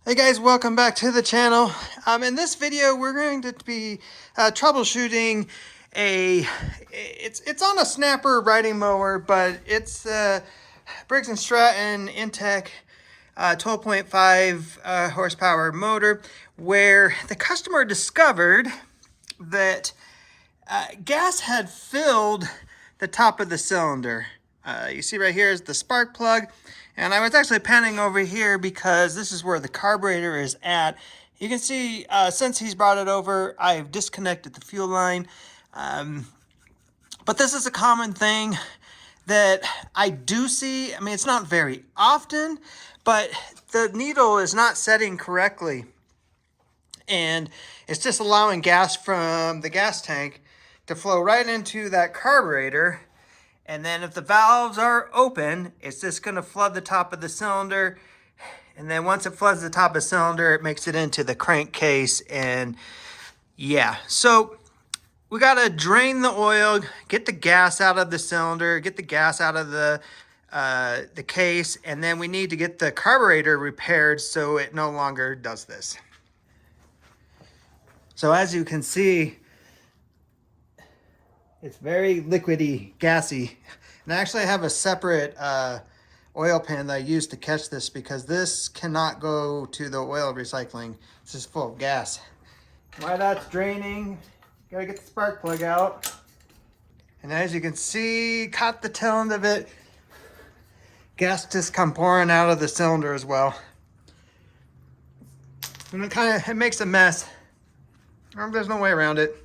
Hey guys, welcome back to the channel. In this video, we're going to be troubleshooting it's on a snapper riding mower, but it's Briggs and Stratton INTEK 12.5 horsepower motor, where the customer discovered that gas had filled the top of the cylinder. You see right here is the spark plug, and I was actually panning over here because this is where the carburetor is at. You can see since he's brought it over, I've disconnected the fuel line. But this is a common thing that I do see. I mean, it's not very often, but the needle is not setting correctly. And it's just allowing gas from the gas tank to flow right into that carburetor. And then if the valves are open, it's just going to flood the top of the cylinder. And then once it floods the top of the cylinder, it makes it into the crankcase. And yeah, so we got to drain the oil, get the gas out of the cylinder, get the gas out of the case. And then we need to get the carburetor repaired so it no longer does this. So as you can see, it's very liquidy, gassy. And actually I have a separate oil pan that I use to catch this because this cannot go to the oil recycling. It's just full of gas. While that's draining, gotta get the spark plug out. And as you can see, caught the tail end of it. Gas just come pouring out of the cylinder as well. And it makes a mess. There's no way around it.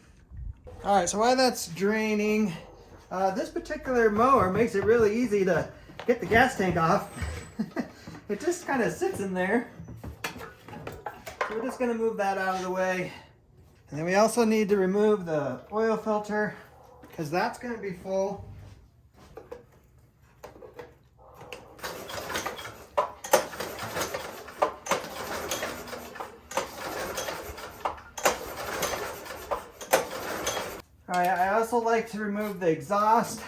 All right, so while that's draining, this particular mower makes it really easy to get the gas tank off. It just kind of sits in there. So we're just gonna move that out of the way. And then we also need to remove the oil filter because that's gonna be full. All right, I also like to remove the exhaust,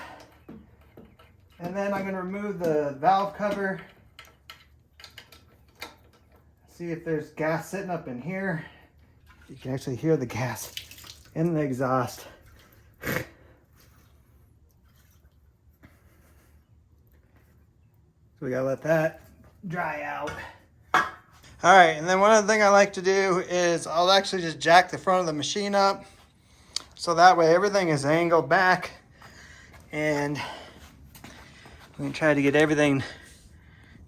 and then I'm going to remove the valve cover. See if there's gas sitting up in here. You can actually hear the gas in the exhaust. So we got to let that dry out. All right, and then one other thing I like to do is I'll actually just jack the front of the machine up. So that way everything is angled back, and we can try to get everything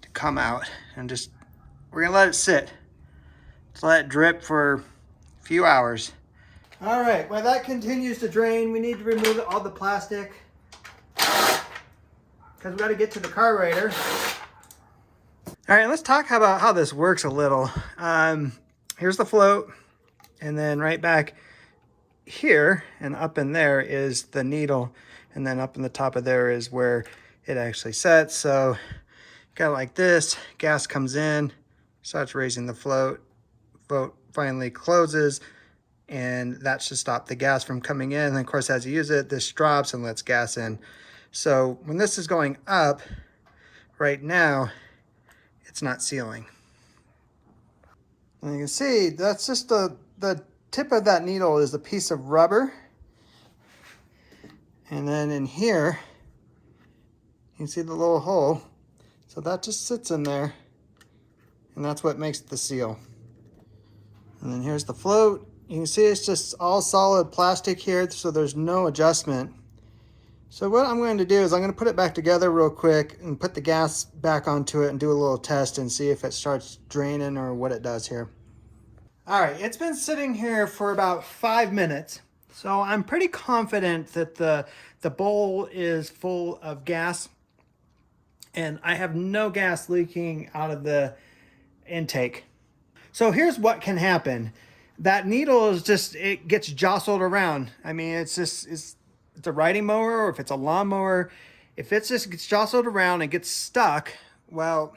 to come out, and we're gonna let it sit. Just let it drip for a few hours. All right, while that continues to drain, we need to remove all the plastic because we got to get to the carburetor. All right, let's talk about how this works a little. Here's the float, and then right back here and up in there is the needle, and then up in the top of there is where it actually sets. So got it like this, gas comes in, starts raising the float finally closes, and that should stop the gas from coming in. And of course, as you use it, this drops and lets gas in. So when this is going up right now, it's not sealing. And you can see that's just the tip of that needle is a piece of rubber. And then in here, you can see the little hole. So that just sits in there, and that's what makes the seal. And then here's the float. You can see it's just all solid plastic here, so there's no adjustment. So what I'm going to do is I'm going to put it back together real quick and put the gas back onto it and do a little test and see if it starts draining or what it does here. All right, it's been sitting here for about 5 minutes. So I'm pretty confident that the bowl is full of gas, and I have no gas leaking out of the intake. So here's what can happen. That needle it gets jostled around. I mean, it's a riding mower, or if it's a lawnmower, if it just gets jostled around and gets stuck, well,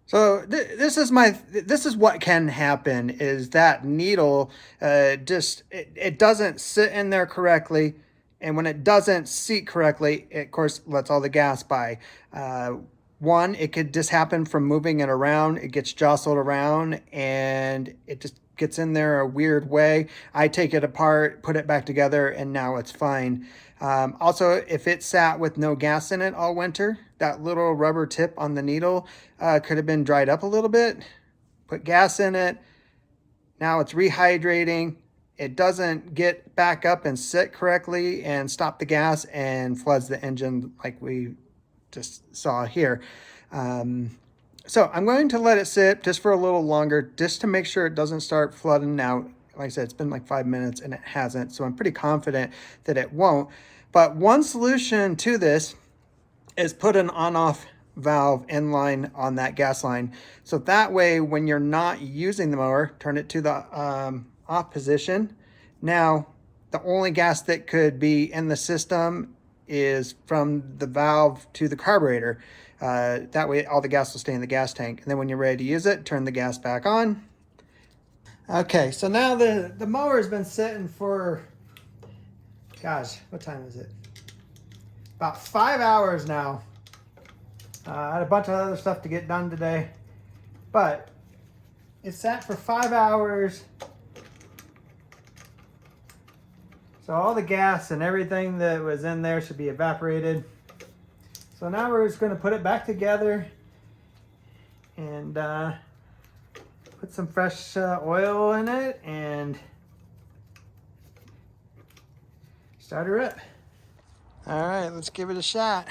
so this is what can happen, is that needle it doesn't sit in there correctly, and when it doesn't seat correctly, it of course lets all the gas by. One, it could just happen from moving it around. It gets jostled around and it just gets in there a weird way. I take it apart, put it back together, and now it's fine. Also, if it sat with no gas in it all winter, that little rubber tip on the needle could have been dried up a little bit. Put gas in it. Now it's rehydrating. It doesn't get back up and sit correctly and stop the gas and floods the engine like we just saw here. So I'm going to let it sit just for a little longer, just to make sure it doesn't start flooding out. Like I said, it's been like 5 minutes and it hasn't, so I'm pretty confident that it won't. But one solution to this is put an on-off valve inline on that gas line. So that way, when you're not using the mower, turn it to the off position. Now, the only gas that could be in the system is from the valve to the carburetor. That way all the gas will stay in the gas tank. And then when you're ready to use it, turn the gas back on. Okay, so now the mower has been sitting for, gosh, what time is it? About 5 hours now. I had a bunch of other stuff to get done today, but it sat for 5 hours. So all the gas and everything that was in there should be evaporated. So now we're just going to put it back together and put some fresh oil in it and start her up. All right, let's give it a shot.